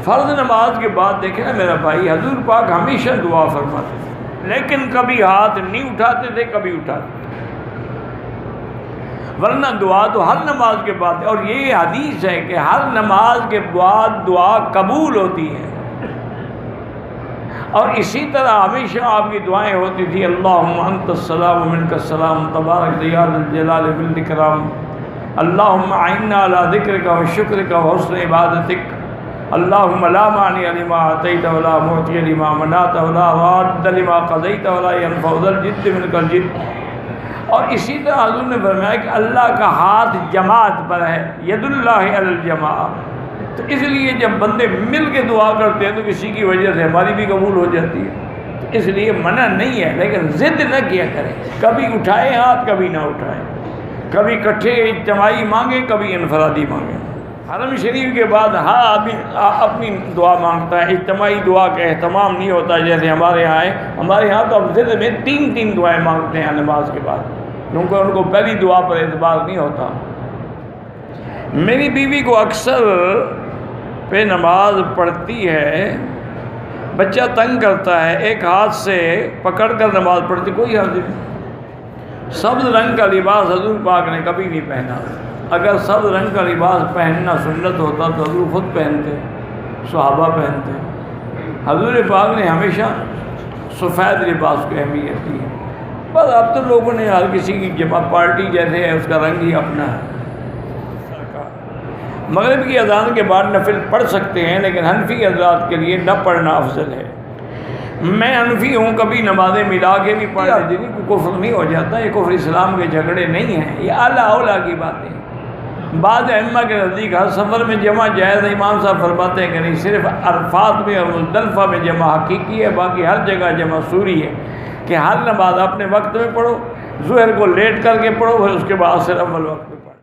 فرض نماز کے بعد دیکھیں نا میرا بھائی، حضور پاک ہمیشہ دعا فرماتے تھے، لیکن کبھی ہاتھ نہیں اٹھاتے تھے، کبھی اٹھاتے تھے، ورنہ دعا تو ہر نماز کے بعد ہے۔ اور یہ حدیث ہے کہ ہر نماز کے بعد دعا قبول ہوتی ہے، اور اسی طرح ہمیشہ آپ کی دعائیں ہوتی تھی، اللہم انت السلام و منک السلام تبارک یا ذا الجلال والاکرام، اللہم اعنا علی ذکرک و شکرک و حسن عبادتک، اللہم لا مانع لما اعطیت ولا معطی لما منعت ولا راد لما قضیت ولا ينفع ذا الجد منک الجد۔ اور اسی طرح حضور نے فرمایا کہ اللہ کا ہاتھ جماعت پر ہے، ید اللہ علی الجماعہ، تو اس لیے جب بندے مل کے دعا کرتے ہیں تو کسی کی وجہ سے ہماری بھی قبول ہو جاتی ہے، تو اس لیے منع نہیں ہے، لیکن ضد نہ کیا کریں، کبھی اٹھائیں ہاتھ کبھی نہ اٹھائیں، کبھی اکٹھے اجتماعی مانگیں کبھی انفرادی مانگیں۔ حرم شریف کے بعد ہر آدمی اپنی دعا مانگتا ہے، اجتماعی دعا کا اہتمام نہیں ہوتا جیسے ہمارے یہاں ہے۔ ہمارے یہاں تو اب ضد میں تین دعائیں مانگتے ہیں نماز کے بعد، کیونکہ ان کو پہلی دعا پر اعتبار نہیں ہوتا۔ میری بیوی کو اکثر پہ نماز پڑھتی ہے، بچہ تنگ کرتا ہے، ایک ہاتھ سے پکڑ کر نماز پڑھتی، کوئی حرج نہیں۔ سبز رنگ کا لباس حضور پاک نے کبھی نہیں پہنا، اگر سبز رنگ کا لباس پہننا سنت ہوتا تو حضور خود پہنتے، صحابہ پہنتے۔ حضور پاک نے ہمیشہ سفید لباس کو اہمیت دی ہے، بس اب تو لوگوں نے ہر کسی کی جمع پارٹی جیسے ہے اس کا رنگ ہی اپنا ہے۔ مغرب کی اذان کے بعد نفل پڑھ سکتے ہیں، لیکن حنفی حضرات کے لیے نہ پڑھنا افضل ہے۔ میں حنفی ہوں، کبھی نمازیں ملا کے بھی پڑھ لیتی ہوں، کوئی کفر نہیں ہو جاتا، یہ کفر اسلام کے جھگڑے نہیں ہیں، یہ اعلیٰ اولیٰ کی باتیں۔ بعض ائمہ کے نزدیک ہر سفر میں جمع جائز ہے، امام صاحب فرماتے ہیں کہ نہیں، صرف عرفات میں اور مزدلفہ میں جمع حقیقی ہے، باقی ہر جگہ جمع سوری ہے، کہ ہر نماز اپنے وقت میں پڑھو، ظہر کو لیٹ کر کے پڑھو، پھر اس کے بعد صرف اول وقت میں پڑھو۔